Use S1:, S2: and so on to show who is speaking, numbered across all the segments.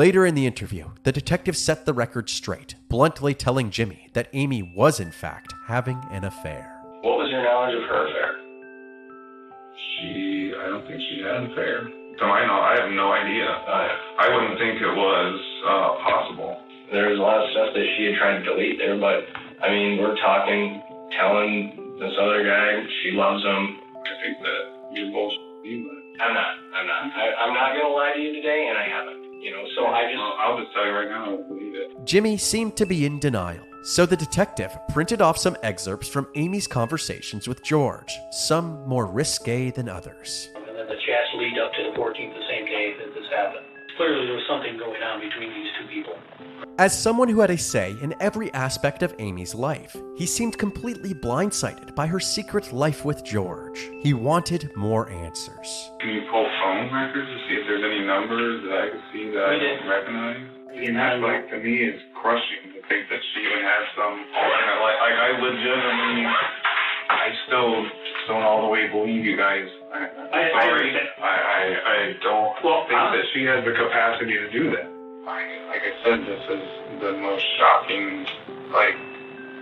S1: Later in the interview, the detective set the record straight, bluntly telling Jimmy that Amy was in fact having an affair.
S2: What was your knowledge of her affair?
S3: I don't think she had an affair. To my knowledge, I have no idea. I wouldn't think it was possible.
S2: There was a lot of stuff that she had tried to delete there, but, I mean, we're talking, telling this other guy she loves him.
S3: I think that you're both
S2: I'm not. I'm not going to lie to you today, and I haven't. So
S3: I'll just tell you right now, I don't believe it.
S1: Jimmy seemed to be in denial, so the detective printed off some excerpts from Amy's conversations with George, some more risque than others.
S4: And then the chats lead up to the 14th, the same day that this happened. Clearly there was something going on between these two people.
S1: As someone who had a say in every aspect of Amy's life, he seemed completely blindsided by her secret life with George. He wanted more answers.
S3: Can you pull phone records to see if there's any numbers that I can see that I don't recognize? And that's to me, is crushing to think that she even has some alternate life. I legitimately, I still don't all the way believe you guys. I don't think that she has the capacity to do that. Like I said, this is the most shocking, I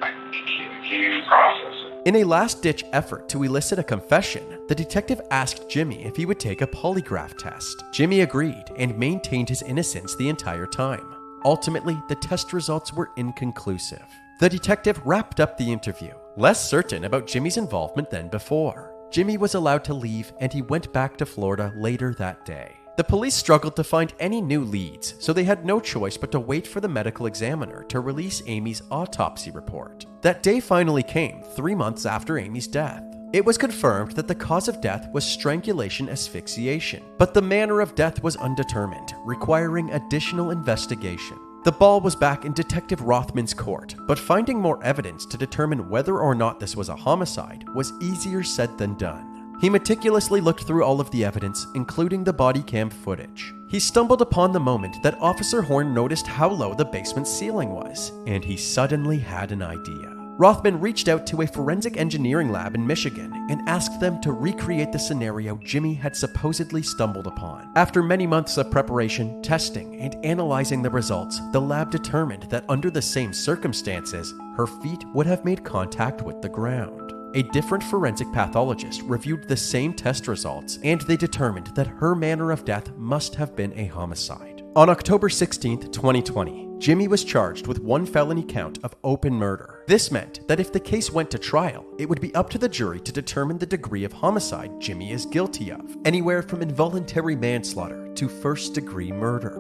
S3: can't even process it.
S1: In a last-ditch effort to elicit a confession, the detective asked Jimmy if he would take a polygraph test. Jimmy agreed and maintained his innocence the entire time. Ultimately, the test results were inconclusive. The detective wrapped up the interview, less certain about Jimmy's involvement than before. Jimmy was allowed to leave, and he went back to Florida later that day. The police struggled to find any new leads, so they had no choice but to wait for the medical examiner to release Amy's autopsy report. That day finally came, 3 months after Amy's death. It was confirmed that the cause of death was strangulation asphyxiation, but the manner of death was undetermined, requiring additional investigation. The ball was back in Detective Rothman's court, but finding more evidence to determine whether or not this was a homicide was easier said than done. He meticulously looked through all of the evidence, including the body cam footage. He stumbled upon the moment that Officer Horn noticed how low the basement ceiling was, and he suddenly had an idea. Rothman reached out to a forensic engineering lab in Michigan and asked them to recreate the scenario Jimmy had supposedly stumbled upon. After many months of preparation, testing, and analyzing the results, the lab determined that under the same circumstances, her feet would have made contact with the ground. A different forensic pathologist reviewed the same test results, and they determined that her manner of death must have been a homicide. On October 16, 2020, Jimmy was charged with 1 felony count of open murder. This meant that if the case went to trial, it would be up to the jury to determine the degree of homicide Jimmy is guilty of, anywhere from involuntary manslaughter to first-degree murder.